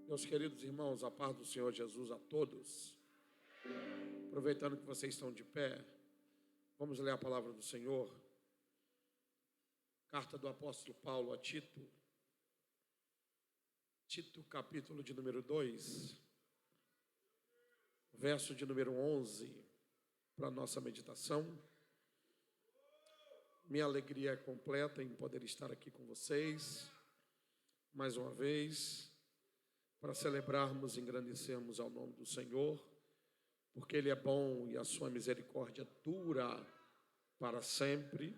Meus queridos irmãos, a paz do Senhor Jesus a todos. Aproveitando que vocês estão de pé, vamos ler a palavra do Senhor. Carta do apóstolo Paulo a Tito. Tito, capítulo de número 2, verso de número 11, para a nossa meditação. Minha alegria é completa em poder estar aqui com vocês, mais uma vez, para celebrarmos e engrandecermos ao nome do Senhor, porque Ele é bom e a sua misericórdia dura para sempre.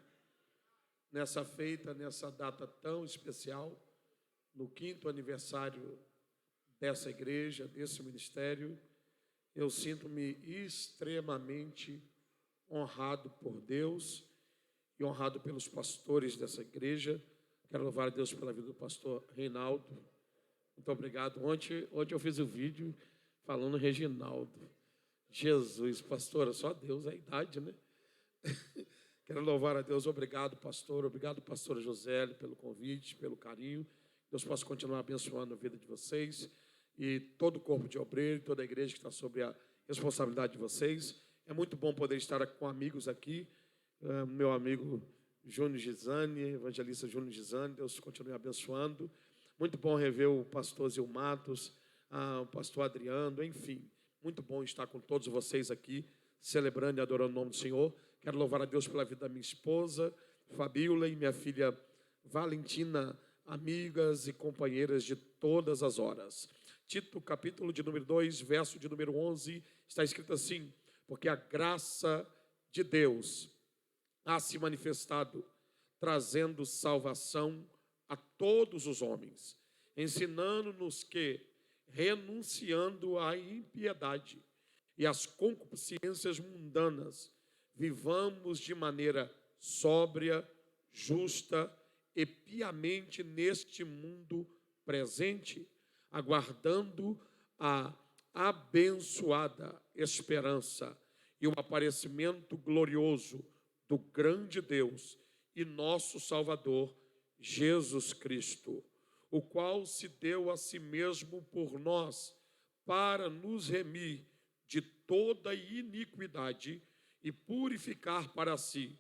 Nessa feita, nessa data tão especial, no 5º aniversário dessa igreja, desse ministério, eu sinto-me extremamente honrado por Deus e honrado pelos pastores dessa igreja. Quero louvar a Deus pela vida do pastor Reinaldo. Muito obrigado. Ontem eu fiz o vídeo falando Reginaldo. Jesus, pastora, só Deus, a idade, né? Quero louvar a Deus. Obrigado, pastor. Obrigado, pastora Josélio, pelo convite, pelo carinho. Deus possa continuar abençoando a vida de vocês e todo o corpo de obreiro, toda a igreja que está sob a responsabilidade de vocês. É muito bom poder estar com amigos aqui. Meu amigo Júnior Gisane, evangelista Júnior Gisane, Deus continue abençoando. Muito bom rever o pastor Zil Matos, o pastor Adriano, enfim. Muito bom estar com todos vocês aqui, celebrando e adorando o nome do Senhor. Quero louvar a Deus pela vida da minha esposa, Fabíola, e minha filha Valentina, amigas e companheiras de todas as horas. Tito, capítulo de número 2, verso de número 11, está escrito assim: porque a graça de Deus há se manifestado, trazendo salvação a todos os homens, ensinando-nos que, renunciando à impiedade e às concupiscências mundanas, vivamos de maneira sóbria, justa e piamente neste mundo presente, aguardando a abençoada esperança e o aparecimento glorioso do grande Deus e nosso Salvador, Jesus Cristo, o qual se deu a si mesmo por nós para nos remir de toda iniquidade e purificar para si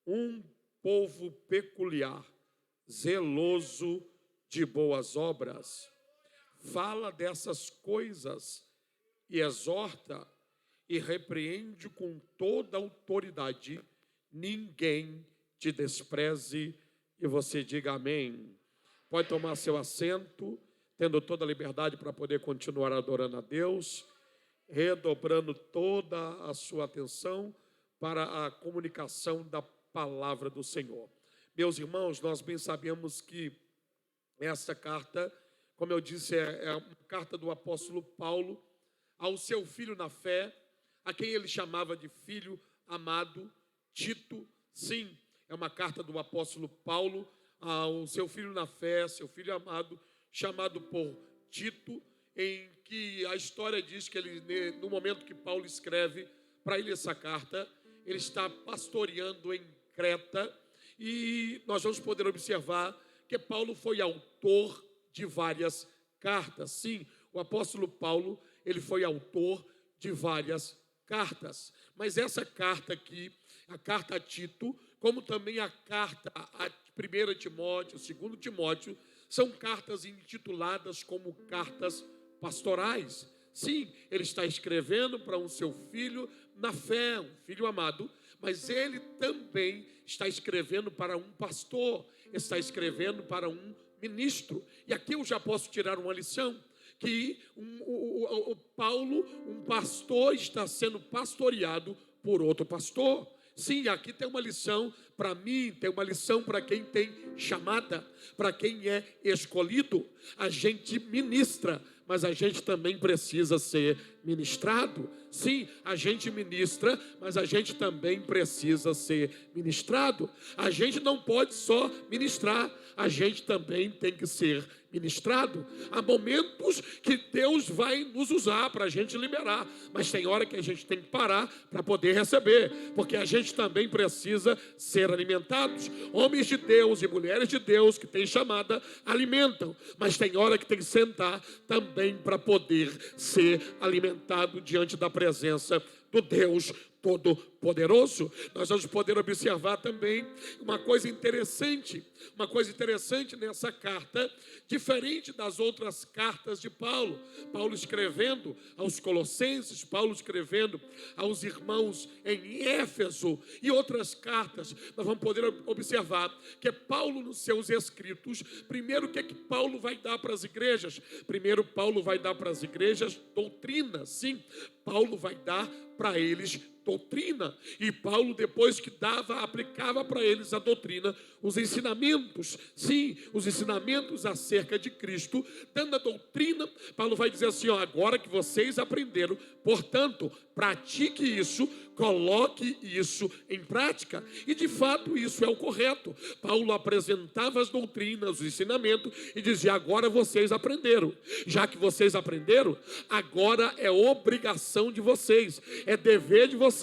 um povo peculiar, zeloso de boas obras. Fala dessas coisas e exorta e repreende com toda autoridade. Ninguém te despreze. E você diga amém. Pode tomar seu assento, tendo toda a liberdade para poder continuar adorando a Deus, redobrando toda a sua atenção para a comunicação da palavra do Senhor. Meus irmãos, nós bem sabemos que essa carta, como eu disse, é uma carta do apóstolo Paulo ao seu filho na fé, a quem ele chamava de filho amado, Tito. Sim, é uma carta do apóstolo Paulo ao seu filho na fé, seu filho amado, chamado por Tito, em que a história diz que ele, no momento que Paulo escreve para ele essa carta, ele está pastoreando em Creta, e nós vamos poder observar que Paulo foi autor de várias cartas. Sim, o apóstolo Paulo, ele foi autor de várias cartas, mas essa carta aqui, a carta a Tito, como também a carta a 1 Timóteo, 2 Timóteo, são cartas intituladas como cartas pastorais. Sim, ele está escrevendo para um seu filho na fé, um filho amado, mas ele também está escrevendo para um pastor, está escrevendo para um ministro. E aqui eu já posso tirar uma lição, que Paulo, um pastor, está sendo pastoreado por outro pastor. Sim, aqui tem uma lição para mim, tem uma lição para quem tem chamada, para quem é escolhido. A gente ministra, mas a gente também precisa ser ministrado. Sim, a gente ministra, mas a gente também precisa ser ministrado. A gente não pode só ministrar, a gente também tem que ser ministrado. Há momentos que Deus vai nos usar para a gente liberar, mas tem hora que a gente tem que parar para poder receber, porque a gente também precisa ser alimentados. Homens de Deus e mulheres de Deus que têm chamada, alimentam, mas tem hora que tem que sentar também também para poder ser alimentado diante da presença do Deus Todo-Poderoso. Nós vamos poder observar também uma coisa interessante nessa carta, diferente das outras cartas de Paulo. Paulo escrevendo aos Colossenses, Paulo escrevendo aos irmãos em Éfeso e outras cartas, nós vamos poder observar que Paulo, nos seus escritos, primeiro, o que é que Paulo vai dar para as igrejas? Primeiro, Paulo vai dar para as igrejas doutrina. Sim, Paulo vai dar para eles doutrina. E Paulo, depois que aplicava para eles a doutrina, os ensinamentos, sim, os ensinamentos acerca de Cristo, dando a doutrina, Paulo vai dizer assim, agora que vocês aprenderam, portanto, pratique isso, coloque isso em prática. E de fato isso é o correto. Paulo apresentava as doutrinas, os ensinamentos e dizia, agora vocês aprenderam. Já que vocês aprenderam, agora é obrigação de vocês, é dever de vocês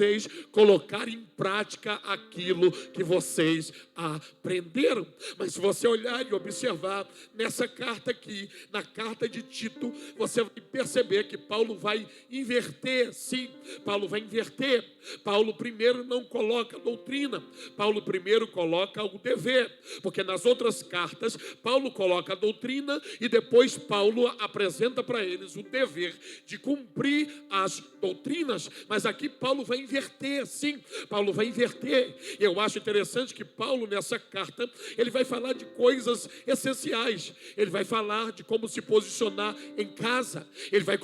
colocar em prática aquilo que vocês aprenderam. Mas se você olhar e observar nessa carta aqui, na carta de Tito, você vai perceber que Paulo vai inverter, sim, Paulo vai inverter. Paulo primeiro não coloca a doutrina, Paulo primeiro coloca o dever, porque nas outras cartas Paulo coloca a doutrina e depois Paulo apresenta para eles o dever de cumprir as doutrinas. Mas aqui Paulo vai inverter, sim, Paulo vai inverter. Eu acho interessante que Paulo nessa carta, ele vai falar de coisas essenciais, ele vai falar de como se posicionar em casa, ele vai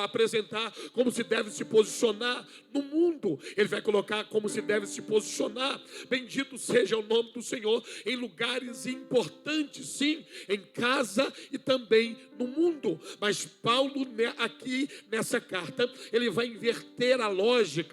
apresentar como se deve se posicionar no mundo, ele vai colocar como se deve se posicionar, bendito seja o nome do Senhor, em lugares importantes, sim, em casa e também no mundo. Mas Paulo aqui nessa carta, ele vai inverter a lógica,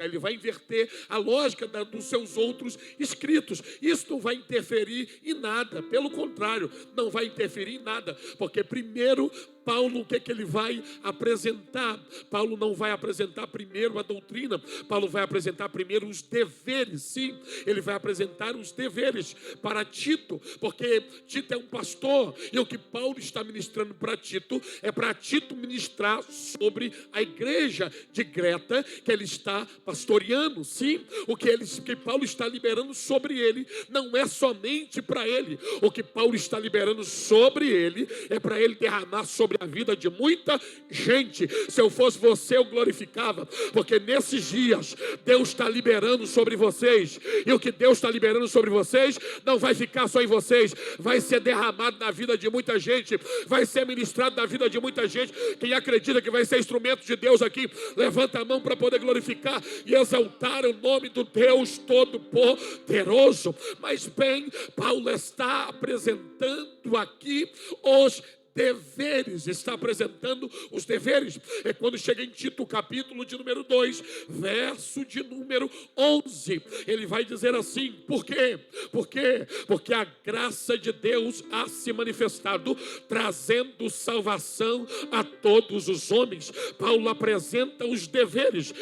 dos seus outros escritos. Isso não vai interferir em nada, pelo contrário, não vai interferir em nada, porque primeiro Paulo, o que é que ele vai apresentar? Paulo não vai apresentar primeiro a doutrina, Paulo vai apresentar primeiro os deveres, sim, ele vai apresentar os deveres para Tito, porque Tito é um pastor, e o que Paulo está ministrando para Tito, é para Tito ministrar sobre a igreja de Creta, que ele está pastoreando, sim, o que Paulo está liberando sobre ele, não é somente para ele, o que Paulo está liberando sobre ele, é para ele derramar sobre a vida de muita gente. Se eu fosse você, eu glorificava, porque nesses dias Deus está liberando sobre vocês, e o que Deus está liberando sobre vocês não vai ficar só em vocês, vai ser derramado na vida de muita gente, vai ser ministrado na vida de muita gente. Quem acredita que vai ser instrumento de Deus aqui, levanta a mão para poder glorificar e exaltar o nome do Deus Todo-Poderoso. Mas bem, Paulo está apresentando aqui os deveres, está apresentando os deveres. É quando chega em Tito, capítulo de número 2, verso de número 11, ele vai dizer assim, por quê? Porque a graça de Deus há se manifestado, trazendo salvação a todos os homens. Paulo apresenta os deveres,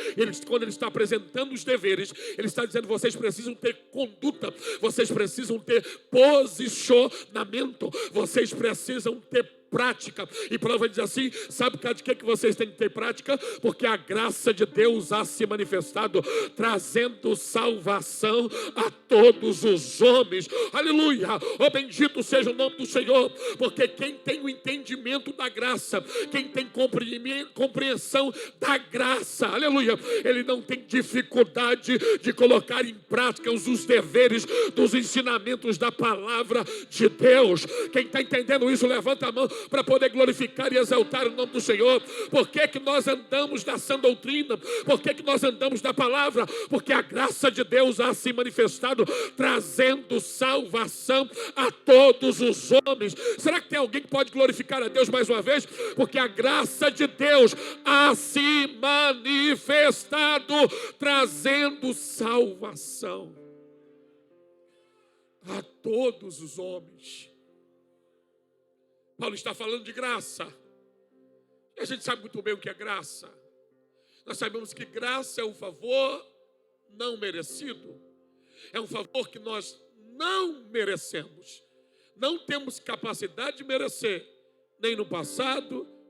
quando ele está apresentando os deveres, ele está dizendo, vocês precisam ter conduta, vocês precisam ter posicionamento, vocês precisam ter prática. E Paulo vai dizer assim, sabe de que vocês têm que ter prática? Porque a graça de Deus há se manifestado, trazendo salvação a todos os homens. Aleluia! Oh, bendito seja o nome do Senhor, porque quem tem o entendimento da graça, quem tem compreensão da graça, aleluia, ele não tem dificuldade de colocar em prática os deveres dos ensinamentos da palavra de Deus. Quem está entendendo isso, levanta a mão para poder glorificar e exaltar o nome do Senhor. Por que que nós andamos na sã doutrina? Por que que nós andamos na palavra? Porque a graça de Deus há se manifestado, trazendo salvação a todos os homens. Será que tem alguém que pode glorificar a Deus mais uma vez? Porque a graça de Deus há se manifestado, trazendo salvação a todos os homens. Paulo está falando de graça. E a gente sabe muito bem o que é graça. Nós sabemos que graça é um favor não merecido. É um favor que nós não merecemos. Não temos capacidade de merecer, nem no passado,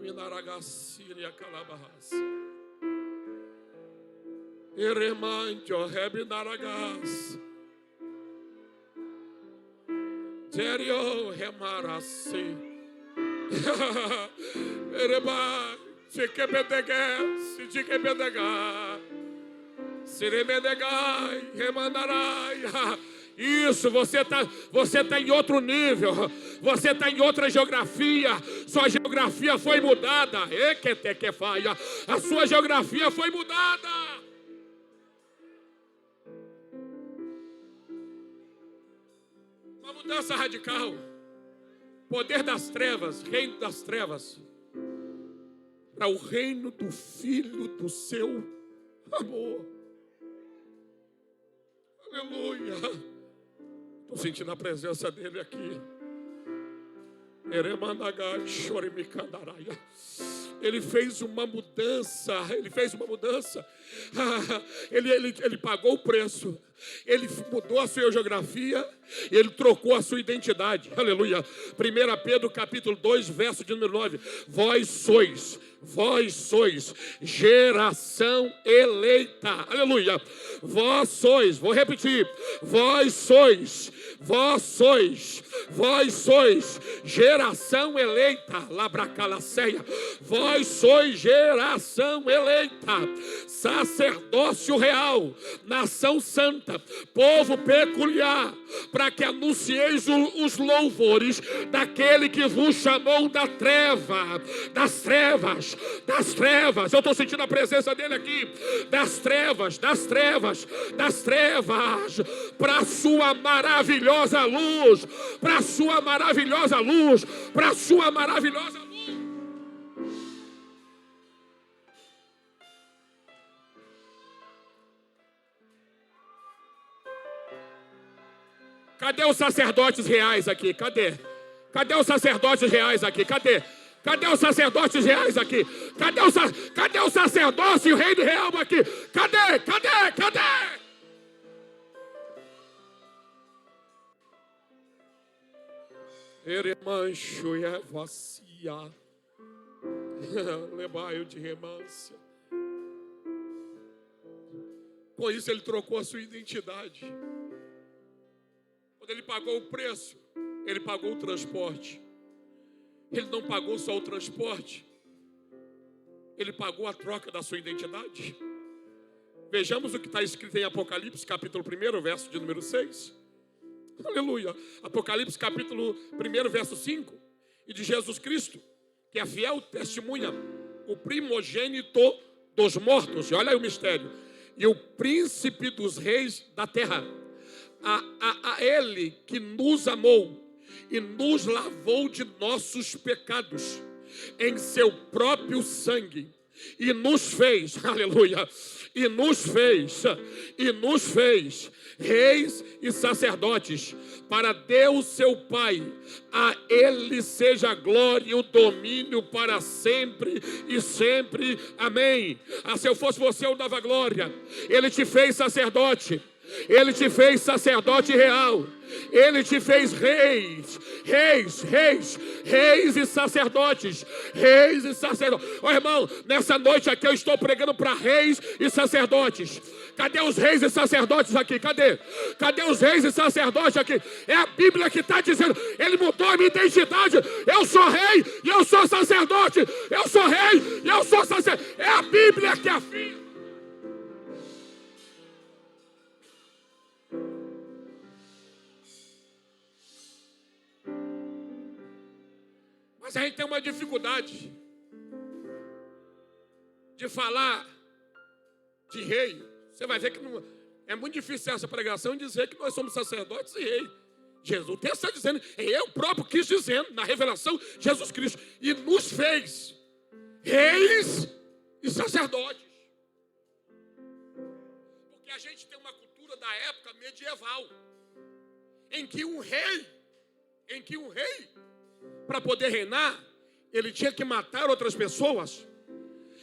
Minaragassiria calabahas. Eremantio rebinaragas. Terio remarasi. Ereba, chiquebedegas, chiquebedegas. Siremedegai, remandarai. Isso, você tá em outro nível. Você está em outra geografia. Sua geografia foi mudada. A sua geografia foi mudada. Uma mudança radical. Poder das trevas, reino das trevas, para o reino do Filho do seu amor. Aleluia. Estou sentindo a presença dele aqui. Ele fez uma mudança. Ele pagou o preço. Ele mudou a sua geografia. Ele trocou a sua identidade. Aleluia. 1 Pedro capítulo 2, verso de número 9. Vós sois geração eleita. Aleluia. Vós sois, vou repetir. Vós sois geração eleita. Labracalaceia. Vós sois geração eleita. Sacerdócio real. Nação santa. Povo peculiar. Para que anuncieis os louvores daquele que vos chamou das trevas. Eu estou sentindo a presença dele aqui. Das trevas. Para a sua maravilhosa luz. Para a sua maravilhosa luz. Cadê os sacerdotes reais aqui? Cadê os sacerdotes reais aqui? Cadê os sacerdotes reais aqui? Cadê o sacerdócio e o reino real aqui? Cadê? Eremancho é vacia. Lebaio de remância. Com isso ele trocou a sua identidade. Quando ele pagou o preço, ele pagou o transporte. Ele não pagou só o transporte, ele pagou a troca da sua identidade. Vejamos o que está escrito em Apocalipse, capítulo 1, verso de número 6. Aleluia. Apocalipse, capítulo 1, verso 5. E de Jesus Cristo, que é fiel testemunha, o primogênito dos mortos. E olha aí o mistério. E o príncipe dos reis da terra. A ele que nos amou e nos lavou de nossos pecados em seu próprio sangue e nos fez, aleluia, e nos fez reis e sacerdotes para Deus seu Pai. A ele seja a glória e o domínio para sempre e sempre, amém. Se eu fosse você, eu dava glória. Ele te fez sacerdote. Ele te fez sacerdote real. Ele te fez reis e sacerdotes. Ó irmão, nessa noite aqui eu estou pregando para reis e sacerdotes. Cadê os reis e sacerdotes aqui? Cadê os reis e sacerdotes aqui? É a Bíblia que está dizendo. Ele mudou a minha identidade. Eu sou rei e eu sou sacerdote. Eu sou rei e eu sou sacerdote. É a Bíblia que afirma. Mas a gente tem uma dificuldade de falar de rei. Você vai ver que não, é muito difícil essa pregação dizer que nós somos sacerdotes e rei. Jesus, o texto está dizendo, eu próprio quis dizendo, na revelação, Jesus Cristo, e nos fez reis e sacerdotes. Porque a gente tem uma cultura da época medieval, em que um rei, para poder reinar, ele tinha que matar outras pessoas.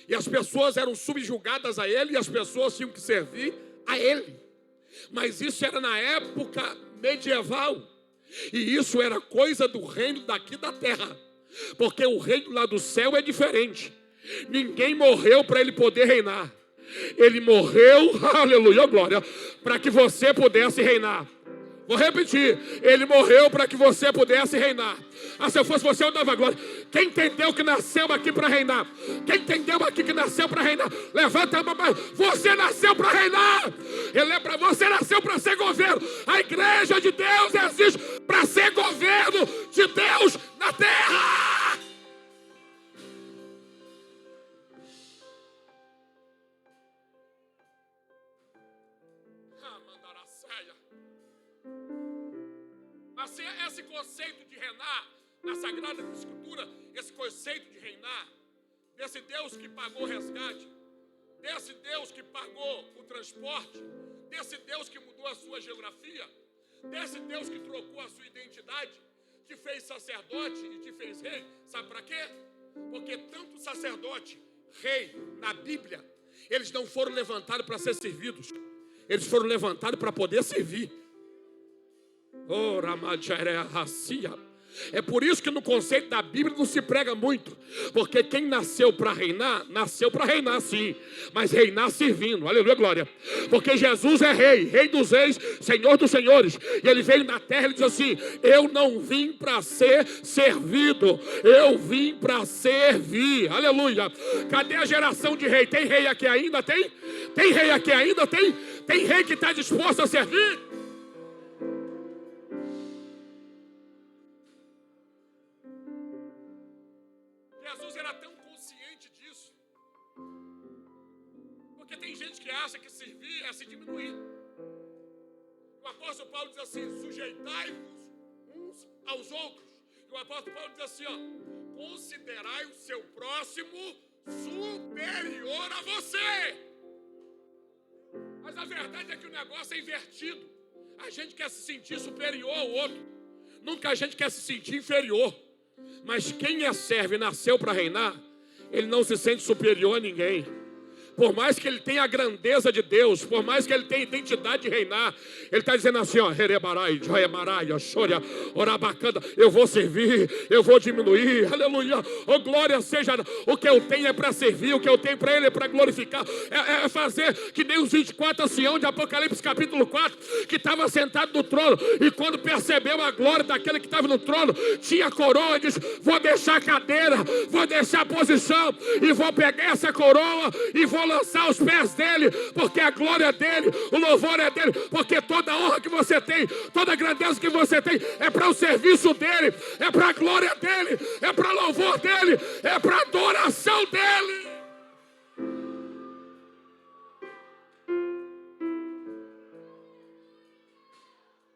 E as pessoas eram subjugadas a ele. E as pessoas tinham que servir a ele. Mas isso era na época medieval. E isso era coisa do reino daqui da terra. Porque o reino lá do céu é diferente. Ninguém morreu para ele poder reinar. Ele morreu, aleluia, glória, para que você pudesse reinar. Vou repetir, ele morreu para que você pudesse reinar. Se eu fosse você, eu dava glória. Quem entendeu que nasceu aqui para reinar? Quem entendeu aqui que nasceu para reinar? Levanta a mão. Você nasceu para reinar. Você nasceu para ser governo. A igreja de Deus existe para ser governo de Deus na terra. Assim, esse conceito de reinar na Sagrada Escritura, esse conceito de reinar, desse Deus que pagou o resgate, desse Deus que pagou o transporte, desse Deus que mudou a sua geografia, desse Deus que trocou a sua identidade, te fez sacerdote e te fez rei. Sabe para quê? Porque tanto sacerdote, rei, na Bíblia, eles não foram levantados para ser servidos, eles foram levantados para poder servir. É por isso que no conceito da Bíblia não se prega muito, porque quem nasceu para reinar sim, mas reinar servindo, aleluia, glória, porque Jesus é rei, rei dos reis, senhor dos senhores, e ele veio na terra e diz assim: eu não vim para ser servido, eu vim para servir, aleluia. Cadê a geração de rei? Tem rei aqui ainda? Tem rei aqui ainda? Tem rei que está disposto a servir? Jesus era tão consciente disso, porque tem gente que acha que servir é se diminuir. O apóstolo Paulo diz assim: sujeitai-vos uns aos outros. E o apóstolo Paulo diz assim, considerai o seu próximo superior a você. Mas a verdade é que o negócio é invertido. A gente quer se sentir superior ao outro, nunca a gente quer se sentir inferior. Mas quem é servo e nasceu para reinar, ele não se sente superior a ninguém. Por mais que ele tenha a grandeza de Deus, por mais que ele tenha a identidade de reinar, ele está dizendo assim, eu vou servir, eu vou diminuir, aleluia, glória seja, o que eu tenho é para servir, o que eu tenho para ele é para glorificar, é fazer que nem os 24 anciãos de Apocalipse capítulo 4, que estava sentado no trono, e quando percebeu a glória daquele que estava no trono, tinha coroa, e disse: vou deixar a cadeira, vou deixar a posição, e vou pegar essa coroa, e vou lançar aos pés dele, porque a glória é dele, o louvor é dele, porque toda a honra que você tem, toda a grandeza que você tem, é para o serviço dele, é para a glória dele, é para o louvor dele, é para a adoração dele.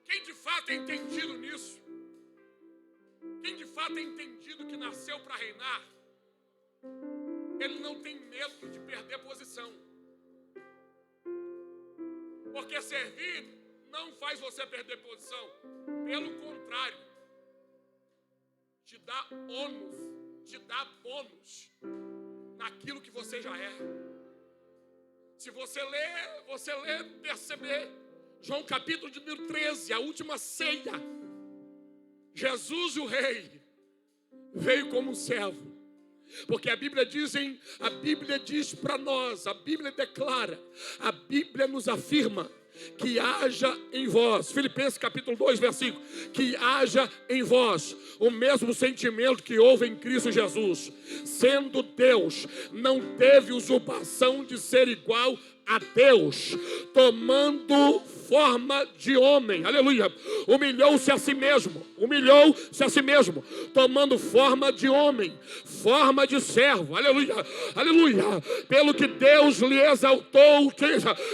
Quem de fato é entendido nisso, quem de fato é entendido que nasceu para reinar, ele não tem medo de perder posição. Porque servir não faz você perder posição. Pelo contrário, te dá ônus, te dá bônus naquilo que você já é. Se você lê, perceber. João capítulo de número 13, a última ceia. Jesus, o rei, veio como um servo. Porque a Bíblia diz para nós, a Bíblia declara, a Bíblia nos afirma que haja em vós, Filipenses capítulo 2, versículo, que haja em vós o mesmo sentimento que houve em Cristo Jesus. Sendo Deus, não teve usurpação de ser igual a Deus, tomando forma de homem, aleluia, humilhou-se a si mesmo, tomando forma de homem, forma de servo, aleluia, pelo que Deus lhe exaltou,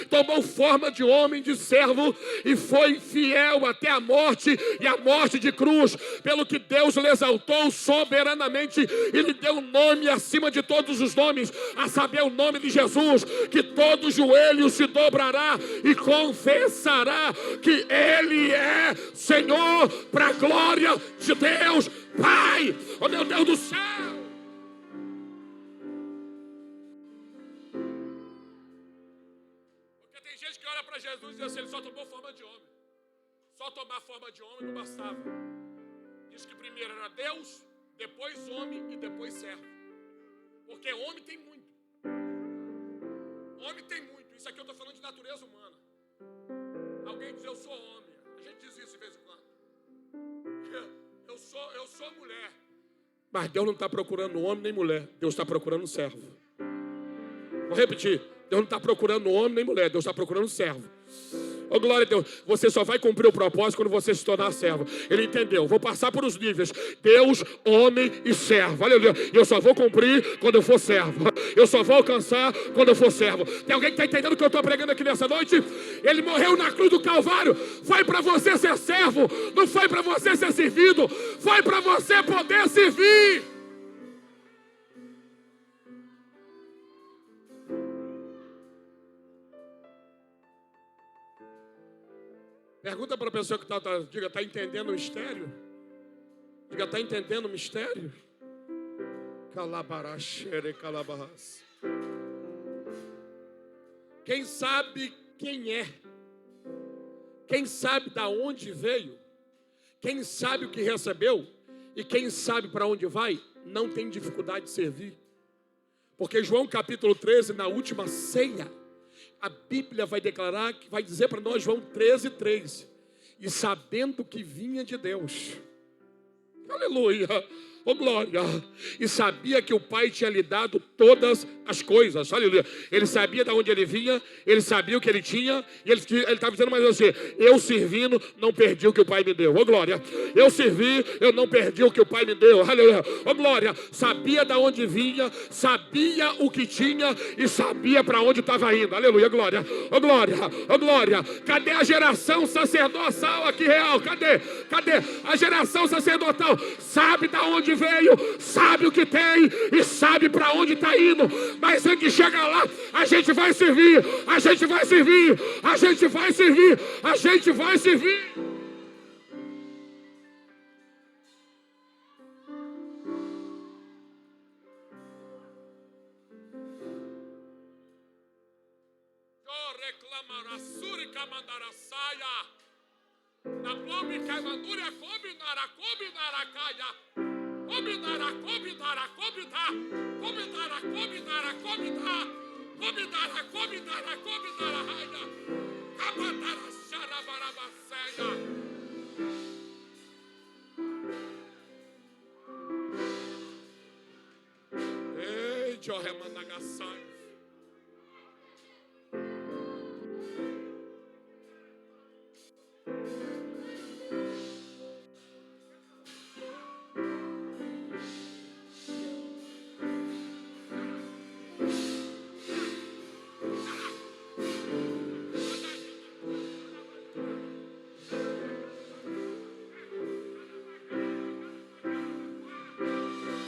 tomou forma de homem, de servo, e foi fiel até a morte, e a morte de cruz, pelo que Deus lhe exaltou soberanamente, e lhe deu um nome acima de todos os nomes, a saber, o nome de Jesus, que todo joelho se dobrará e confessará que Ele é Senhor, para a glória de Deus Pai, oh meu Deus do céu. Porque tem gente que olha para Jesus e diz assim: ele só tomou forma de homem. Só tomar forma de homem não bastava. Diz que primeiro era Deus, depois homem e depois servo. Porque homem tem muito. Homem tem muito. Isso aqui eu estou falando de natureza humana. Alguém diz, eu sou homem. A gente diz isso de vez em quando. Eu sou mulher. Mas Deus não está procurando homem nem mulher. Deus está procurando servo. Vou repetir. Deus não está procurando homem nem mulher. Deus está procurando servo. Oh, glória a Deus. Você só vai cumprir o propósito quando você se tornar servo. Ele entendeu. Vou passar por os níveis. Deus, homem e servo. Aleluia. Eu só vou cumprir quando eu for servo. Eu só vou alcançar quando eu for servo. Tem alguém que está entendendo o que eu estou pregando aqui nessa noite? Ele morreu na cruz do Calvário. Foi para você ser servo. Não foi para você ser servido. Foi para você poder servir. Pergunta para a pessoa que diga, está entendendo o mistério? Diga, está entendendo o mistério? Calabarachere, calabarras. Quem sabe quem é? Quem sabe da onde veio? Quem sabe o que recebeu? E quem sabe para onde vai? Não tem dificuldade de servir. Porque João capítulo 13, na última ceia, a Bíblia vai declarar, vai dizer para nós, João 13:3, e sabendo que vinha de Deus, aleluia, oh glória, e sabia que o Pai tinha lhe dado todas as coisas, aleluia, ele sabia de onde ele vinha, ele sabia o que ele tinha, e ele estava dizendo mais assim, eu servindo, não perdi o que o Pai me deu, oh glória, eu servi, eu não perdi o que o Pai me deu, aleluia, oh glória, sabia de onde vinha, sabia o que tinha, e sabia para onde estava indo, aleluia, glória, oh glória, oh glória, cadê a geração sacerdotal aqui real, cadê a geração sacerdotal, sabe de onde veio, sabe o que tem e sabe para onde está indo, mas antes de chegar lá, a gente vai servir, a gente vai servir, a gente vai servir, a gente vai servir. Eu reclamará surica mandará saia, na plome caimandúria combinará caia. Combinará, combinará, combinará, combinará, combinará, combinará, combinará, combinará, combinará, raia, cabandará, xarabarabaceia. Ei, Jorremanagaçai.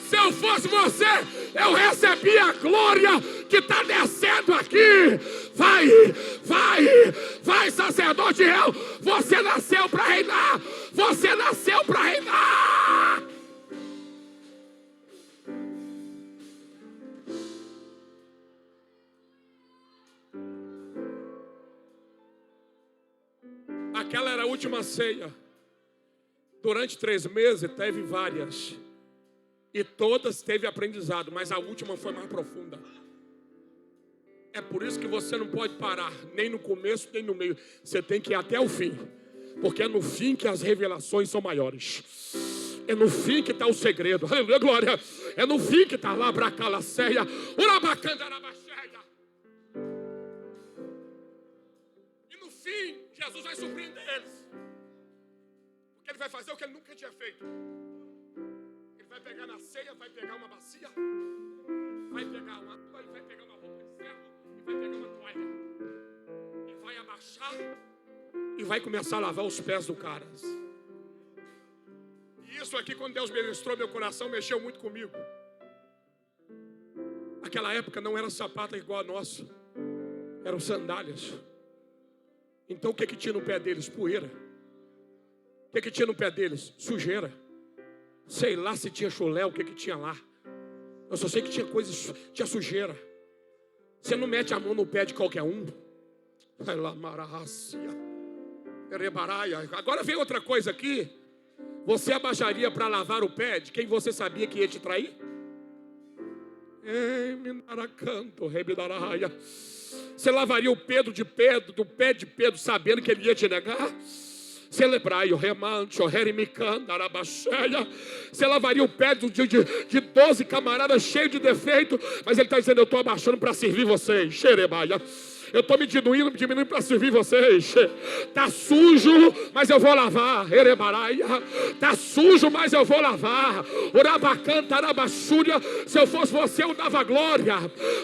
Se eu fosse você, eu recebi a glória que está descendo aqui. Vai, sacerdote real. Você nasceu para reinar. Você nasceu para reinar. Aquela era a última ceia. Durante 3 meses teve várias. E todas teve aprendizado, mas a última foi mais profunda. É por isso que você não pode parar, nem no começo, nem no meio. Você tem que ir até o fim. Porque é no fim que as revelações são maiores. É no fim que está o segredo. Aleluia, glória. É no fim que está lá, bracalaceia, urabacandarabaceia. E no fim, Jesus vai surpreender eles. Porque ele vai fazer o que ele nunca tinha feito. Vai pegar na ceia, vai pegar uma bacia, vai pegar uma água, vai pegar uma roupa de ferro e vai pegar uma toalha. E vai abaixar e vai começar a lavar os pés do cara. E isso aqui, quando Deus ministrou meu coração, mexeu muito comigo. Aquela época não era sapato igual a nosso, eram sandálias. Então o que tinha no pé deles? Poeira. O que tinha no pé deles? Sujeira. Sei lá se tinha chulé, o que tinha lá. Eu só sei que tinha coisas, tinha sujeira. Você não mete a mão no pé de qualquer um. Vai lá, mararracia. Agora vem outra coisa aqui. Você abaixaria para lavar o pé de quem você sabia que ia te trair? Você lavaria o Pedro do pé de Pedro, sabendo que ele ia te negar? Celebrai o remancho, o herimican, arabaxeia. Você lavaria o pé de 12 camaradas cheios de defeito, mas ele está dizendo: eu estou abaixando para servir vocês. Xerebaia. Eu estou me diminuindo para servir vocês. Está sujo, mas eu vou lavar. Está sujo, mas eu vou lavar. Urabacanta, arabaxúria. Se eu fosse você, eu dava glória.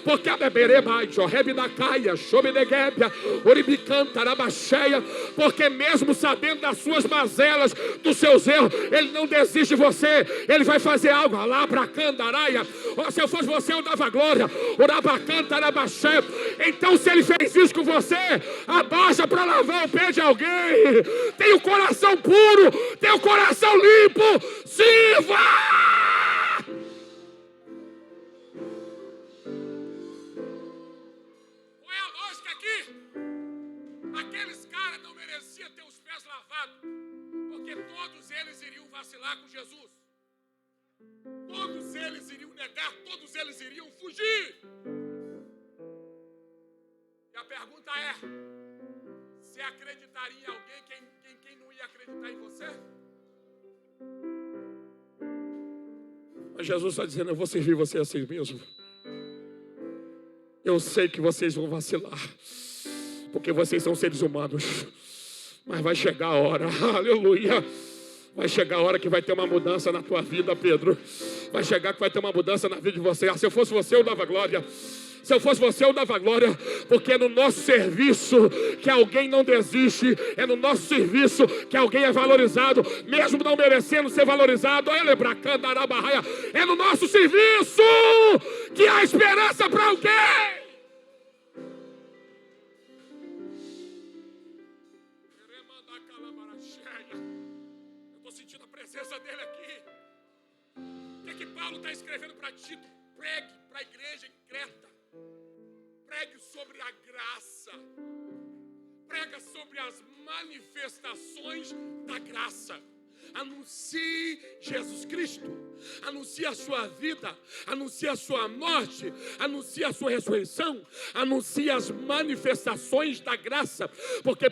Porque a beberebaixo, rebidacaia, xomeneguébia, uribicanta, arabaxeia. Porque mesmo sabendo das suas mazelas, dos seus erros, ele não desiste de você. Ele vai fazer algo. Alabracanda, araia. Se eu fosse você, eu dava glória. Urabacanta, arabaxeia. Então, se ele fez isso com você, abaixa para lavar o pé de alguém. Tem o coração puro, tem o coração limpo. Sirva! Qual é a lógica aqui? Aqueles caras não mereciam ter os pés lavados, porque todos eles iriam vacilar com Jesus. Todos eles iriam negar, todos eles iriam fugir. E a pergunta é: você acreditaria em alguém quem não ia acreditar em você? Mas Jesus está dizendo: eu vou servir você assim mesmo. Eu sei que vocês vão vacilar, porque vocês são seres humanos. Mas vai chegar a hora, aleluia. Vai chegar a hora que vai ter uma mudança na tua vida, Pedro. Vai chegar que vai ter uma mudança na vida de você. Se eu fosse você, eu dava glória. Se eu fosse você, eu dava glória, porque é no nosso serviço que alguém não desiste, é no nosso serviço que alguém é valorizado, mesmo não merecendo ser valorizado. É no nosso serviço que há esperança para alguém. Eu estou sentindo a presença dele aqui. O que Paulo está escrevendo para Tito? Pregue para a igreja em Creta. Pregue sobre a graça. Prega sobre as manifestações da graça. Anuncie Jesus Cristo. Anuncie a sua vida. Anuncie a sua morte. Anuncie a sua ressurreição. Anuncie as manifestações da graça. Porque 1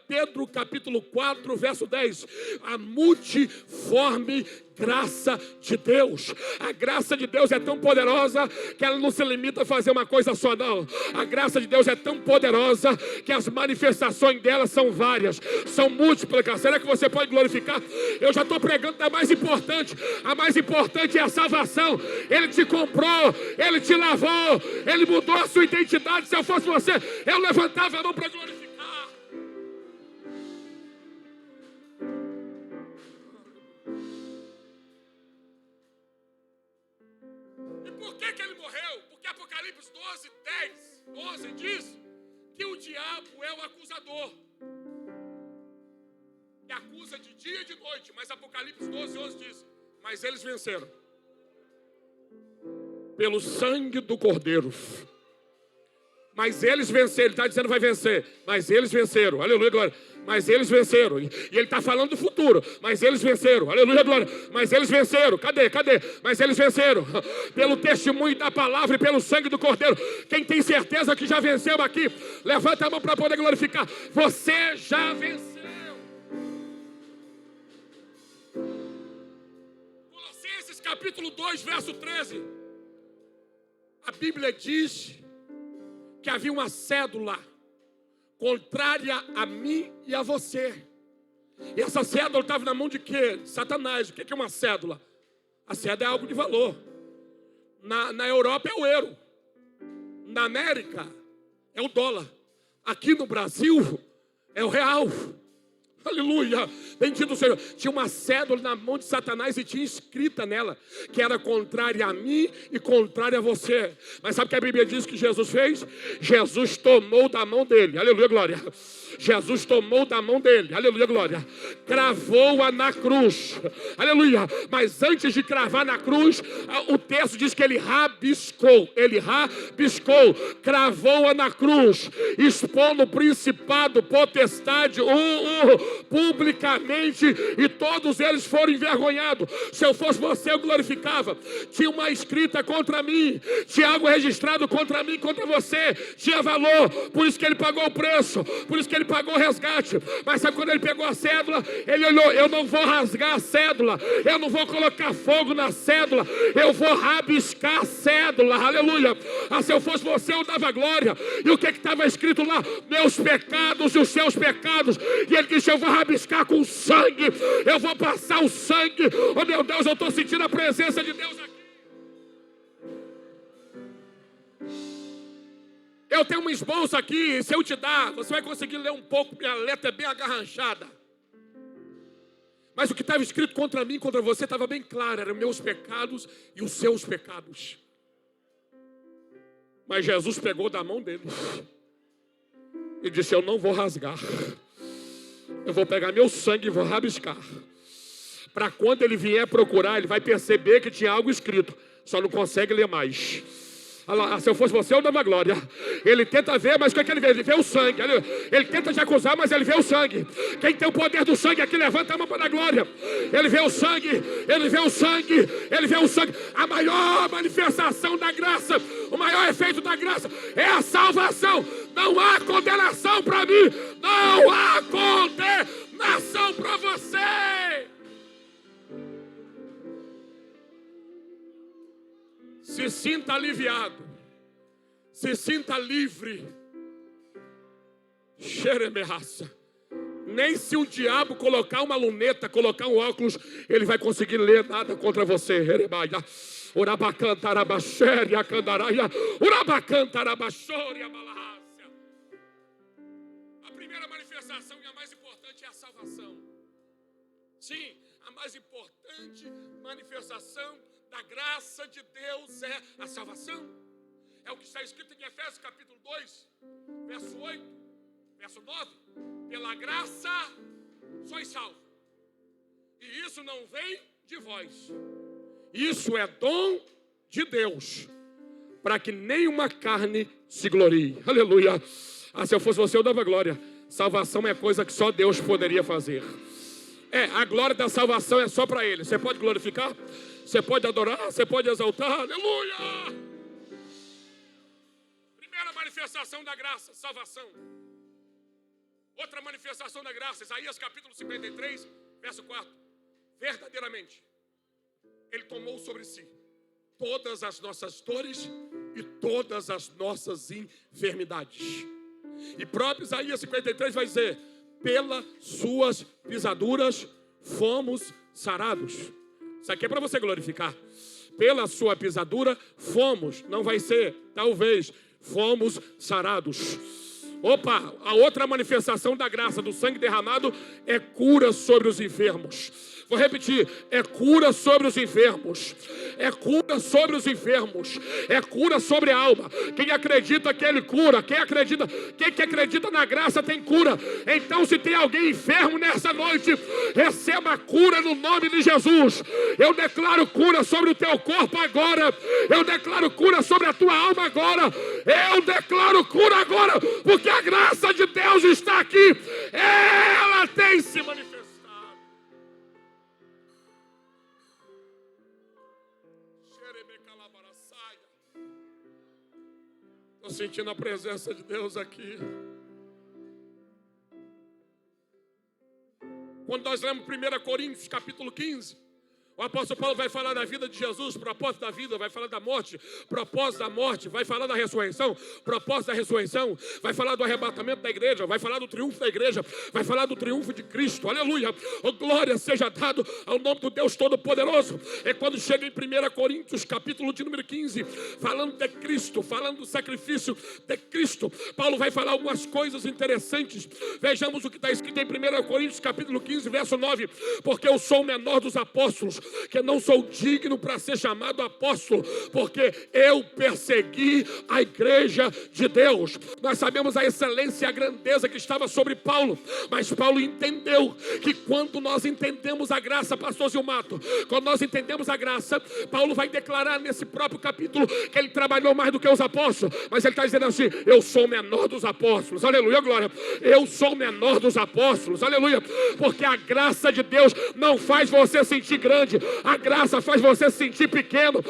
Pedro capítulo 4, verso 10. A multiforme graça de Deus. A graça de Deus é tão poderosa que ela não se limita a fazer uma coisa só, não. A graça de Deus é tão poderosa que as manifestações dela são várias, são múltiplas. Será que você pode glorificar? Eu já estou pregando da mais importante. A mais importante é a salvação. Ele te comprou, ele te lavou, ele mudou a sua identidade. Se eu fosse você, eu levantava a mão para glorificar. Por que ele morreu? Porque Apocalipse 12 diz que o diabo é o acusador. Que acusa de dia e de noite. Mas Apocalipse 12 diz: mas eles venceram. Pelo sangue do Cordeiro. Mas eles venceram. Ele está dizendo vai vencer. Mas eles venceram. Aleluia, glória. Mas eles venceram. E ele está falando do futuro. Mas eles venceram. Aleluia, glória. Mas eles venceram. Cadê? Mas eles venceram. Pelo testemunho da palavra e pelo sangue do Cordeiro. Quem tem certeza que já venceu aqui, levanta a mão para poder glorificar. Você já venceu. Colossenses capítulo 2, verso 13. A Bíblia diz que havia uma cédula contrária a mim e a você. E essa cédula estava na mão de quê? De Satanás. O que é uma cédula? A cédula é algo de valor. Na Europa é o euro. Na América é o dólar. Aqui no Brasil é o real. Aleluia, bendito seja. Tinha uma cédula na mão de Satanás e tinha escrita nela que era contrária a mim e contrária a você. Mas sabe o que a Bíblia diz que Jesus fez? Jesus tomou da mão dele, aleluia, glória. Jesus tomou da mão dele, aleluia, glória. Cravou-a na cruz, aleluia. Mas antes de cravar na cruz, o texto diz que ele rabiscou, cravou-a na cruz, expondo o principado, potestade, publicamente e todos eles foram envergonhados. Se eu fosse você, eu glorificava. Tinha uma escrita contra mim, tinha algo registrado contra mim, contra você, tinha valor, por isso que ele pagou o preço, por isso que ele pagou o resgate. Mas sabe quando ele pegou a cédula, ele olhou: eu não vou rasgar a cédula, eu não vou colocar fogo na cédula, eu vou rabiscar a cédula, aleluia. Se eu fosse você, eu dava glória. E o que estava escrito lá? Meus pecados e os seus pecados. E ele disse: eu vou rabiscar com sangue, eu vou passar o sangue. Oh meu Deus, eu estou sentindo a presença de Deus aqui. Eu tenho uma esboço aqui, se eu te dar, você vai conseguir ler um pouco, minha letra é bem agarranchada. Mas o que estava escrito contra mim, contra você, estava bem claro, eram meus pecados e os seus pecados. Mas Jesus pegou da mão deles e disse: eu não vou rasgar, eu vou pegar meu sangue e vou rabiscar. Para quando ele vier procurar, ele vai perceber que tinha algo escrito, só não consegue ler mais. Se eu fosse você, eu dava glória. Ele tenta ver, mas o que é que ele vê? Ele vê o sangue. Ele tenta te acusar, mas ele vê o sangue. Quem tem o poder do sangue aqui, levanta a mão para dar glória. Ele vê o sangue, ele vê o sangue, ele vê o sangue. A maior manifestação da graça, o maior efeito da graça é a salvação. Não há condenação para mim, não há condenação para você. Se sinta aliviado, se sinta livre. Xeremerraça. Nem se o diabo colocar uma luneta, colocar um óculos, ele vai conseguir ler nada contra você. Urabacantarabaxéria, candaraia, urabacantarabaxória, malácia. A primeira manifestação e a mais importante é a salvação. Sim, a mais importante manifestação da graça de Deus é a salvação. É o que está escrito em Efésios capítulo 2, verso 8, verso 9. Pela graça sois salvos. E isso não vem de vós. Isso é dom de Deus, para que nenhuma carne se glorie. Aleluia. Se eu fosse você, eu dava glória. Salvação é coisa que só Deus poderia fazer. A glória da salvação é só para Ele. Você pode glorificar? Você pode adorar? Você pode exaltar? Aleluia! Primeira manifestação da graça, salvação. Outra manifestação da graça, Isaías capítulo 53, verso 4. Verdadeiramente, Ele tomou sobre si todas as nossas dores e todas as nossas enfermidades. E próprio Isaías 53 vai dizer: pelas suas pisaduras fomos sarados. Isso aqui é para você glorificar. Pela sua pisadura fomos, não vai ser, talvez, fomos sarados. Opa, a outra manifestação da graça do sangue derramado é cura sobre os enfermos. Vou repetir, é cura sobre os enfermos. É cura sobre os enfermos. É cura sobre a alma. Quem acredita que Ele cura, quem que acredita na graça tem cura. Então, se tem alguém enfermo nessa noite, receba a cura no nome de Jesus. Eu declaro cura sobre o teu corpo agora. Eu declaro cura sobre a tua alma agora. Eu declaro cura agora, porque a graça de Deus está aqui. Ela tem se manifestado. Estou sentindo a presença de Deus aqui. Quando nós lemos 1 Coríntios capítulo 15, o apóstolo Paulo vai falar da vida de Jesus, propósito da vida, vai falar da morte, propósito da morte, vai falar da ressurreição, propósito da ressurreição, vai falar do arrebatamento da igreja, vai falar do triunfo da igreja, vai falar do triunfo de Cristo, aleluia. Oh, glória seja dado ao nome do Deus Todo-Poderoso. É quando chega em 1 Coríntios capítulo de número 15, falando de Cristo, falando do sacrifício de Cristo, Paulo vai falar algumas coisas interessantes. Vejamos o que está escrito em 1 Coríntios capítulo 15, verso 9: porque eu sou o menor dos apóstolos, que não sou digno para ser chamado apóstolo, porque eu persegui a igreja de Deus. Nós sabemos a excelência e a grandeza que estava sobre Paulo, mas Paulo entendeu que quando nós entendemos a graça, pastor Zilmato, quando nós entendemos a graça, Paulo vai declarar nesse próprio capítulo que ele trabalhou mais do que os apóstolos, mas ele está dizendo assim: eu sou o menor dos apóstolos, aleluia, glória, eu sou o menor dos apóstolos, aleluia, porque a graça de Deus não faz você sentir grande, a graça faz você sentir pequeno.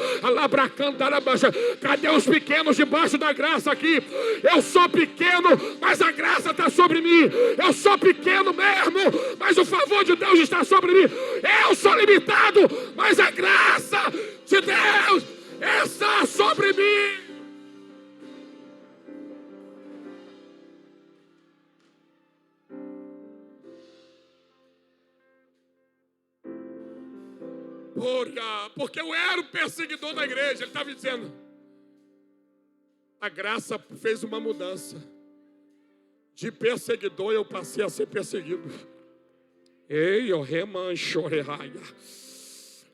Cadê os pequenos debaixo da graça aqui? Eu sou pequeno, mas a graça está sobre mim. Eu sou pequeno mesmo, mas o favor de Deus está sobre mim. Eu sou limitado, mas a graça de Deus está sobre mim. Porque eu era o perseguidor da igreja. Ele estava dizendo: a graça fez uma mudança. De perseguidor eu passei a ser perseguido. Ei, ó, remancho, rehaia.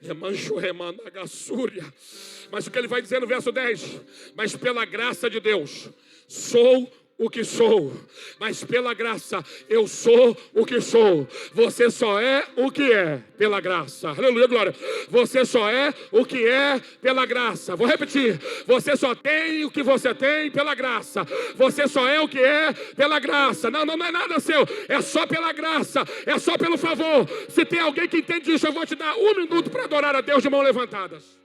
Remancho, remanagasúria. Mas o que ele vai dizer no verso 10? Mas pela graça de Deus, sou o que sou, mas pela graça eu sou o que sou. Você só é o que é pela graça. Aleluia, glória. Você só é o que é pela graça. Vou repetir: você só tem o que você tem pela graça. Você só é o que é pela graça. Não é nada seu, é só pela graça, é só pelo favor. Se tem alguém que entende isso, eu vou te dar 1 minuto para adorar a Deus de mãos levantadas.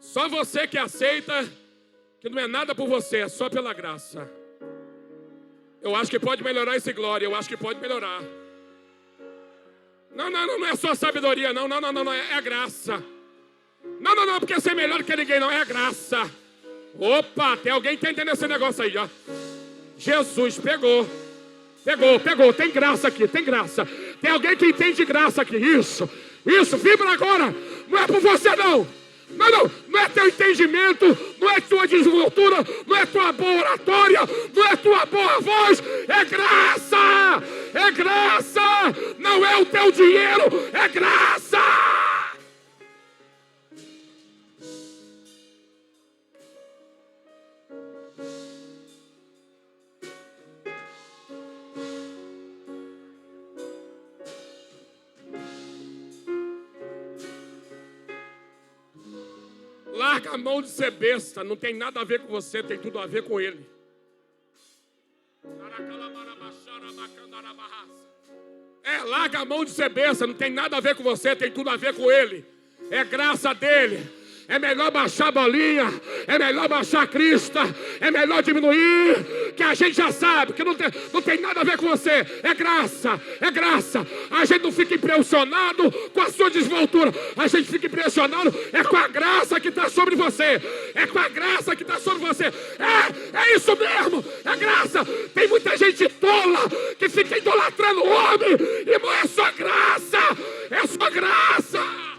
Só você que aceita que não é nada por você, é só pela graça. Eu acho que pode melhorar esse glória, eu acho que pode melhorar. Não é só sabedoria, não, é a graça. Não, porque você é melhor que ninguém, não, é a graça. Opa, tem alguém entendendo esse negócio aí, ó. Jesus pegou, tem graça aqui, tem graça. Tem alguém que entende graça aqui, isso, vibra agora, não é por você não. Não é teu entendimento, não é tua desenvoltura, não é tua boa oratória, não é tua boa voz, é graça, não é o teu dinheiro, é graça. Larga a mão de ser besta, não tem nada a ver com você, tem tudo a ver com Ele. Larga a mão de ser besta, não tem nada a ver com você, tem tudo a ver com Ele. É graça dele. É melhor baixar a bolinha, é melhor baixar a crista, é melhor diminuir, que a gente já sabe que não tem nada a ver com você. É graça. A gente não fica impressionado com a sua desvoltura, a gente fica impressionado com a graça que está sobre você. É com a graça que está sobre você. É isso mesmo, é graça. Tem muita gente tola que fica idolatrando o homem, e não é só graça, é só graça.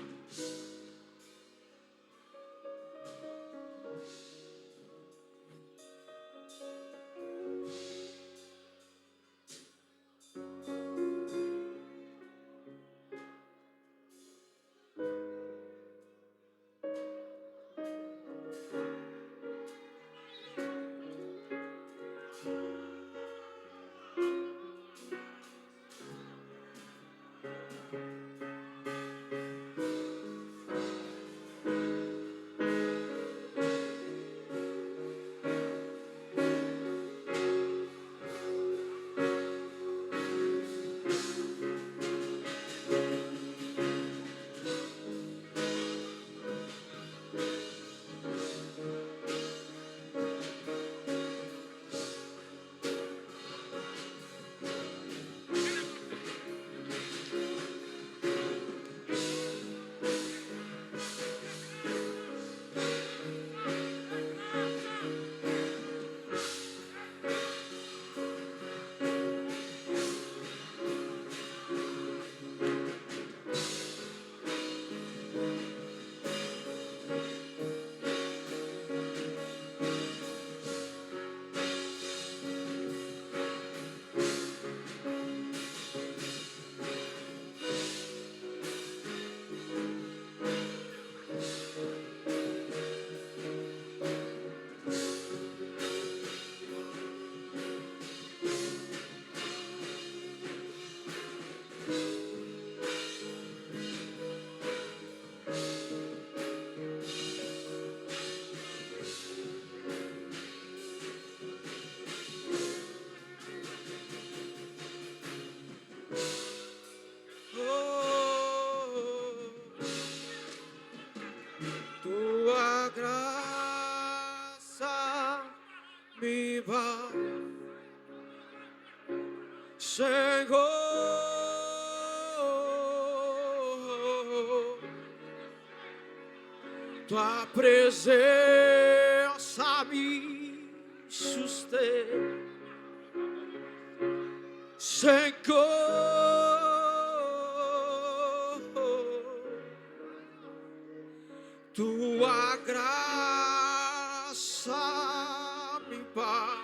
Senhor, tua presença me sustenta. Senhor, tua graça me basta.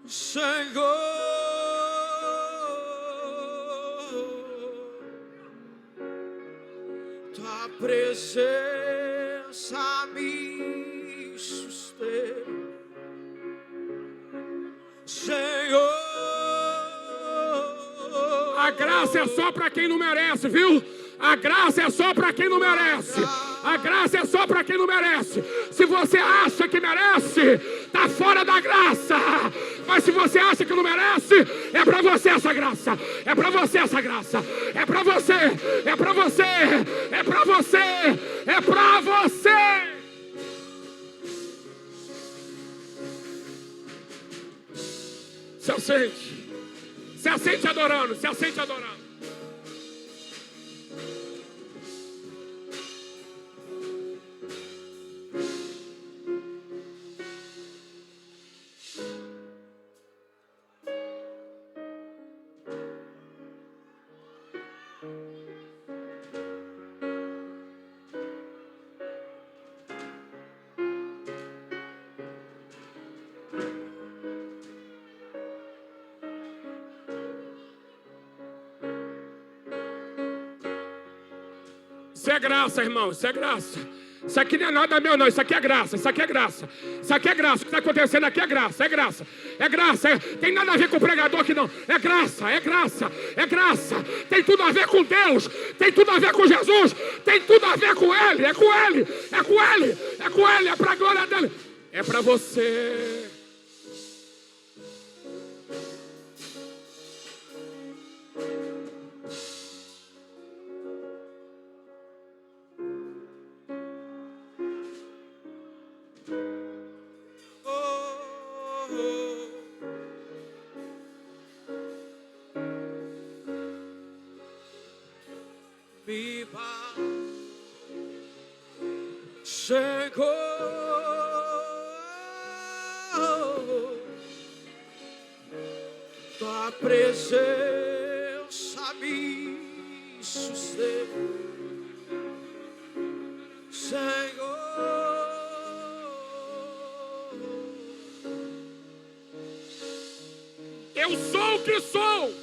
Senhor, tua presença me sustenta. Senhor, a graça é só para quem não merece, viu? A graça é só para quem não merece. A graça é só para quem não merece. Se você acha que merece, está fora da graça. Mas se você acha que não merece, é para você essa graça. É para você essa graça. É para você. É para você. É para você. É para você. Se assente. Se assente adorando. Se assente adorando. Isso é graça, irmão, isso é graça. Isso aqui não é nada meu, não. Isso aqui é graça, isso aqui é graça. Isso aqui é graça. O que está acontecendo aqui é graça, é graça. É graça, tem nada a ver com o pregador aqui, não. É graça, é graça, é graça. Tem tudo a ver com Deus, tem tudo a ver com Jesus, tem tudo a ver com Ele, é com Ele, é com Ele, é com Ele, é para a glória dEle. É para você. Tua presença me sustenta, Senhor. Eu sou o que sou.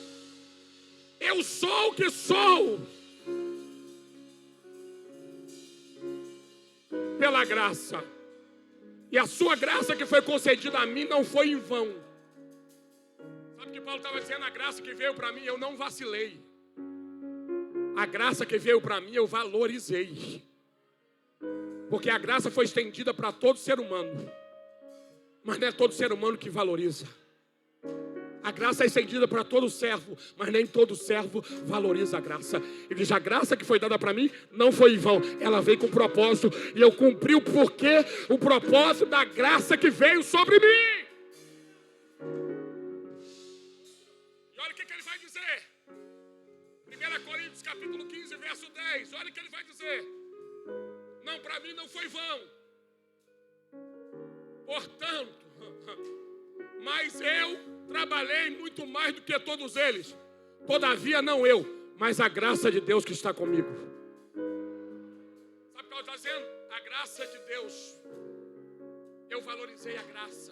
Eu sou o que sou. Pela graça. E a sua graça que foi concedida a mim não foi em vão. Sabe o que Paulo estava dizendo? A graça que veio para mim, eu não vacilei. A graça que veio para mim, eu valorizei. Porque a graça foi estendida para todo ser humano. Mas não é todo ser humano que valoriza. A graça é estendida para todo servo, mas nem todo servo valoriza a graça. Ele diz, a graça que foi dada para mim não foi em vão. Ela veio com propósito e eu cumpri o porquê, o propósito da graça que veio sobre mim. E olha o que ele vai dizer. 1 Coríntios capítulo 15, verso 10. Olha o que ele vai dizer. Não, para mim não foi vão. Portanto, mas eu trabalhei muito mais do que todos eles. Todavia não eu, mas a graça de Deus que está comigo. Sabe o que eu estou dizendo? A graça de Deus. Eu valorizei a graça.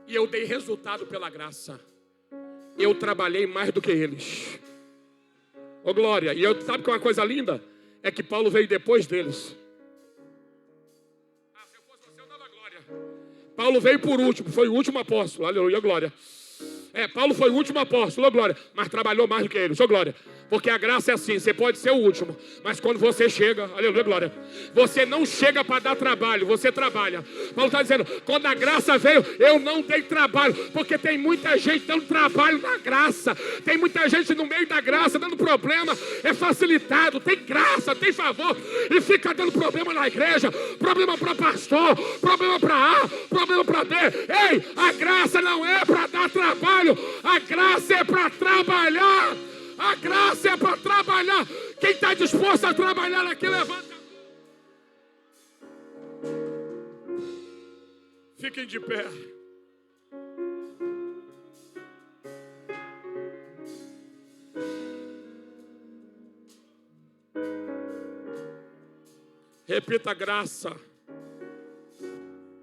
E eu dei resultado pela graça. Eu trabalhei mais do que eles. Ô glória. E eu, sabe que é uma coisa linda? É que Paulo veio depois deles. Paulo veio por último, foi o último apóstolo, aleluia, glória. Paulo foi o último apóstolo, glória, mas trabalhou mais do que ele, glória. Porque a graça é assim, você pode ser o último, mas quando você chega, aleluia, glória, você não chega para dar trabalho, você trabalha. Paulo está dizendo, quando a graça veio, eu não dei trabalho, porque tem muita gente dando trabalho na graça, tem muita gente no meio da graça dando problema, é facilitado, tem graça, tem favor, e fica dando problema na igreja, problema para pastor, problema para A, problema para B. Ei, a graça não é para dar trabalho, a graça é para trabalhar. A graça é para trabalhar. Quem está disposto a trabalhar aqui, levanta. Fiquem de pé. Repita graça.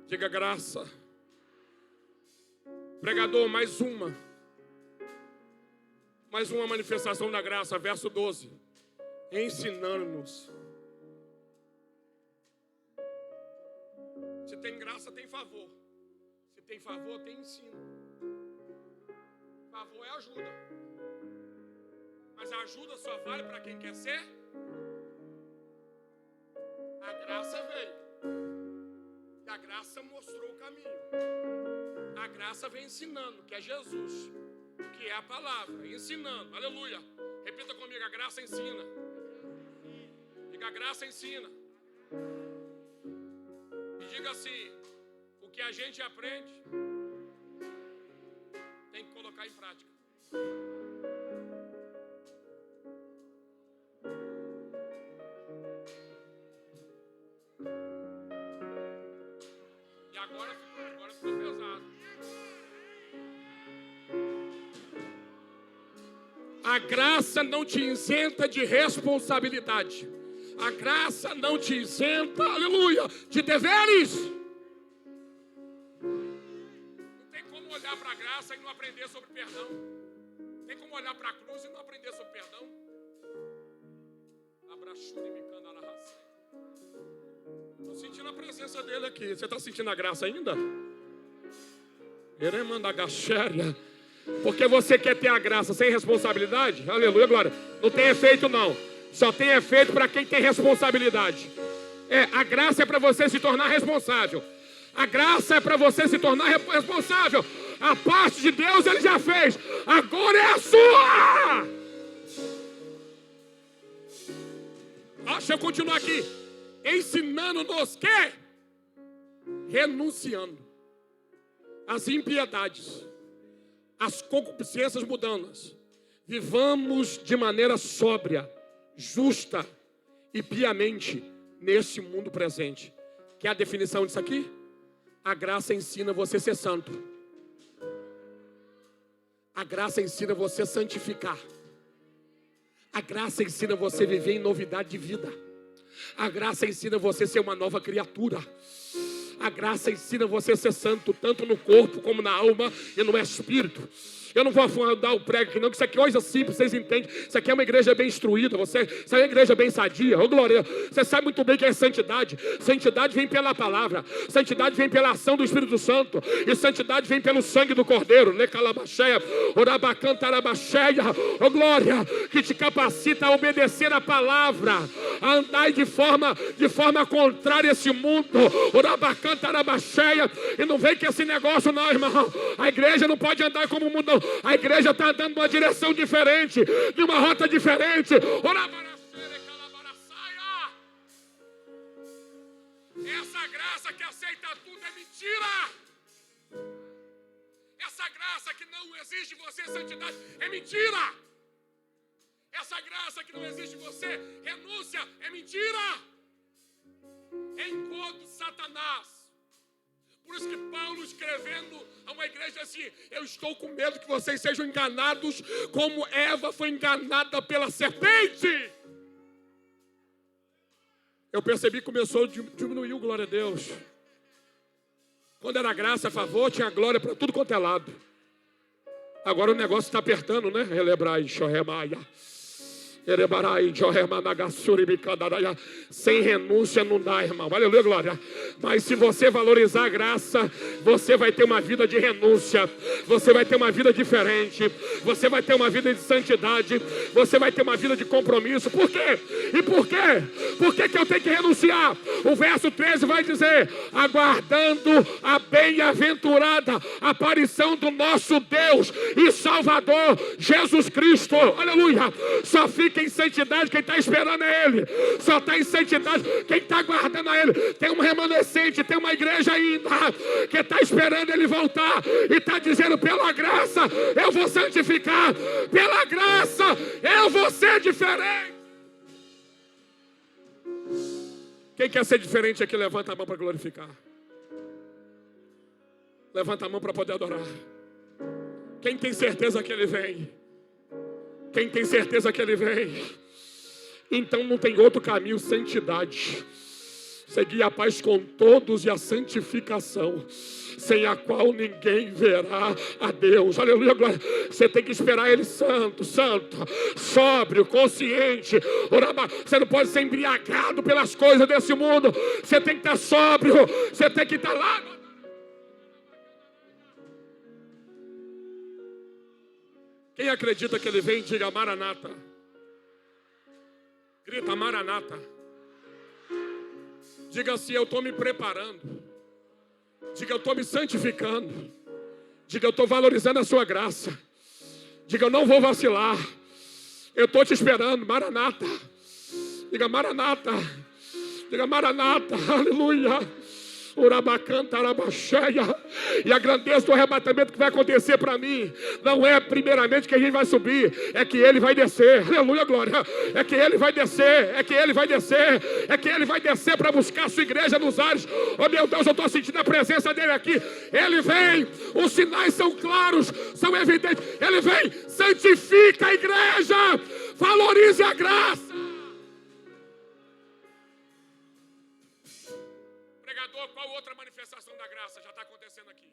Diga graça. Pregador, mais uma manifestação da graça, verso 12. Ensinando-nos. Se tem graça, tem favor. Se tem favor, tem ensino. Favor é ajuda. Mas a ajuda só vale para quem quer ser. A graça veio. E a graça mostrou o caminho. A graça vem ensinando, que é Jesus. Que é a palavra, ensinando, aleluia. Repita comigo, a graça ensina. Diga, a graça ensina. E diga assim, o que a gente aprende, tem que colocar em prática. E agora ficou pesado. A graça não te isenta de responsabilidade. A graça não te isenta, aleluia, de deveres. Não tem como olhar para a graça e não aprender sobre perdão. Não tem como olhar para a cruz e não aprender sobre perdão. Estou sentindo a presença dele aqui. Você está sentindo a graça ainda? Porque você quer ter a graça sem responsabilidade? Aleluia, glória. Não tem efeito não. Só tem efeito para quem tem responsabilidade. A graça é para você se tornar responsável. A graça é para você se tornar responsável. A parte de Deus ele já fez. Agora é a sua. Deixa eu continuar aqui. Ensinando-nos que? Renunciando às impiedades, as concupiscências mundanas, vivamos de maneira sóbria, justa e piamente nesse mundo presente. Quer a definição disso aqui? A graça ensina você a ser santo. A graça ensina você a santificar. A graça ensina você a viver em novidade de vida. A graça ensina você a ser uma nova criatura. A graça ensina você a ser santo, tanto no corpo como na alma e no espírito. Eu não vou afundar o prego aqui não, que isso aqui é coisa simples, vocês entendem. Isso aqui é uma igreja bem instruída, isso é uma igreja bem sadia. Ô glória, você sabe muito bem que é santidade. Santidade vem pela palavra, santidade vem pela ação do Espírito Santo, e santidade vem pelo sangue do Cordeiro. Ô glória, que te capacita a obedecer a palavra, a andar de forma contrária a esse mundo. E não vem que esse negócio não, irmão. A igreja não pode andar como o mundo. A igreja está andando numa direção diferente, de uma rota diferente. Essa graça que aceita tudo é mentira. Essa graça que não exige de você santidade é mentira. Essa graça que não exige de você renúncia é mentira. Enquanto Satanás. Por isso que Paulo, escrevendo a uma igreja assim, eu estou com medo que vocês sejam enganados como Eva foi enganada pela serpente. Eu percebi que começou a diminuir, glória a Deus. Quando era graça, a favor, tinha glória para tudo quanto é lado. Agora o negócio está apertando, né? Relebrai, chorremaia. Sem renúncia não dá, irmão. Aleluia, glória. Mas se você valorizar a graça, você vai ter uma vida de renúncia. Você vai ter uma vida diferente. Você vai ter uma vida de santidade. Você vai ter uma vida de compromisso. Por quê? E por quê? Por que eu tenho que renunciar? O verso 13 vai dizer: aguardando a bem-aventurada aparição do nosso Deus e Salvador Jesus Cristo. Aleluia. Só fica em santidade quem está esperando a Ele. Só está em santidade quem está aguardando a Ele. Tem um remanescente, tem uma igreja ainda que está esperando Ele voltar e está dizendo: pela graça eu vou santificar, pela graça eu vou ser diferente. Quem quer ser diferente aqui, levanta a mão para glorificar. Levanta a mão para poder adorar. Quem tem certeza que Ele vem? Quem tem certeza que Ele vem? Então não tem outro caminho, santidade. Seguir a paz com todos e a santificação, sem a qual ninguém verá a Deus. Aleluia, glória. Você tem que esperar Ele santo, sóbrio, consciente. Você não pode ser embriagado pelas coisas desse mundo. Você tem que estar sóbrio. Você tem que estar lá. Quem acredita que Ele vem, diga Maranata. Grita Maranata. Diga assim: eu estou me preparando. Diga: eu estou me santificando. Diga: eu estou valorizando a sua graça. Diga: eu não vou vacilar. Eu estou te esperando. Maranata. Diga Maranata. Diga Maranata. Aleluia. Urabacanta, arabaxeia. E a grandeza do arrebatamento que vai acontecer para mim não é primeiramente que a gente vai subir, é que Ele vai descer. Aleluia, glória. É que Ele vai descer, é que Ele vai descer, é que Ele vai descer para buscar a sua igreja nos ares. Oh meu Deus, eu estou sentindo a presença dEle aqui. Ele vem, os sinais são claros, são evidentes. Ele vem, santifica a igreja, valorize a graça. Qual outra manifestação da graça já está acontecendo aqui?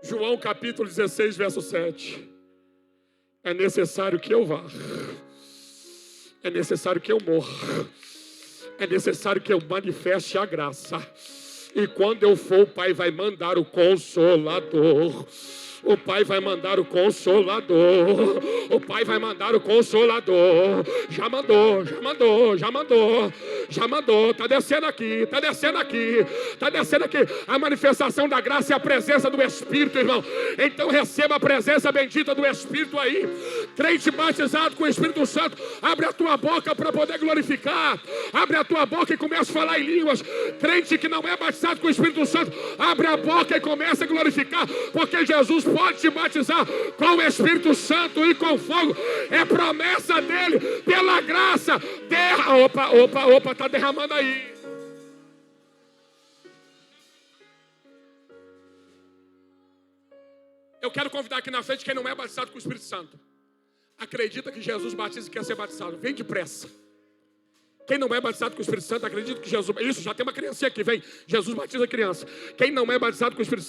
João capítulo 16, verso 7. É necessário que eu vá. É necessário que eu morra. É necessário que eu manifeste a graça. E quando eu for, o Pai vai mandar o Consolador. O Pai vai mandar o Consolador. O Pai vai mandar o Consolador. Já mandou. Está descendo aqui. A manifestação da graça é a presença do Espírito, irmão. Então receba a presença bendita do Espírito aí. Crente batizado com o Espírito Santo, abre a tua boca para poder glorificar. Abre a tua boca e começa a falar em línguas. Crente que não é batizado com o Espírito Santo, abre a boca e começa a glorificar, porque Jesus pode te batizar com o Espírito Santo e com fogo. É promessa dele, pela graça. Opa, está derramando aí. Eu quero convidar aqui na frente quem não é batizado com o Espírito Santo. Acredita que Jesus batiza e quer ser batizado. Vem depressa. Quem não é batizado com o Espírito Santo, acredita que Jesus... Isso, já tem uma criancinha aqui, vem. Jesus batiza a criança. Quem não é batizado com o Espírito Santo,